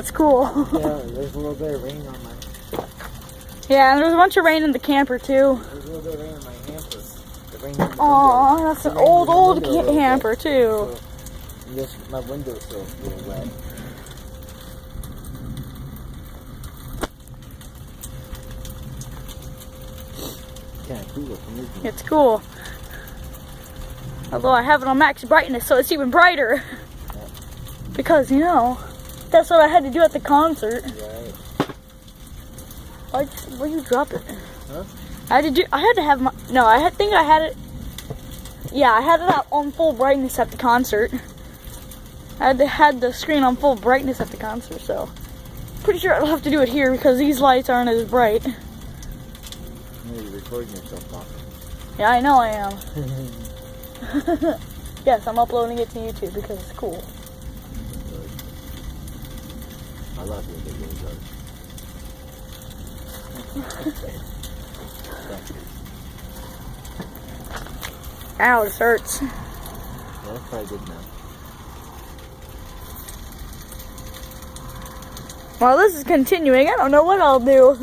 That's cool. Yeah, there's a little bit of rain on my... Yeah, and there's a bunch of rain in the camper too. There's a little bit of rain on my hamper. The rain in the Aw, window. that's The an rain in old, the old window a little bit. hamper too. So, yes, my window's still a little wet. Kind of cool looking, isn't it? It's cool. Although I have it on max brightness, so it's even brighter. Because, you know, that's what I had to do at the concert. Right. Where you drop it? Huh? I had to have my, no, think I had it, yeah, I had it out on full brightness at the concert. I had the screen on full brightness at the concert, so pretty sure I'll have to do it here because these lights aren't as bright. You're recording yourself talking. Yeah, I know I am. Yes, I'm uploading it to YouTube because it's cool. I love your videos. Ow, this hurts. Yeah, that's probably good now. Well, this is continuing. I don't know what I'll do.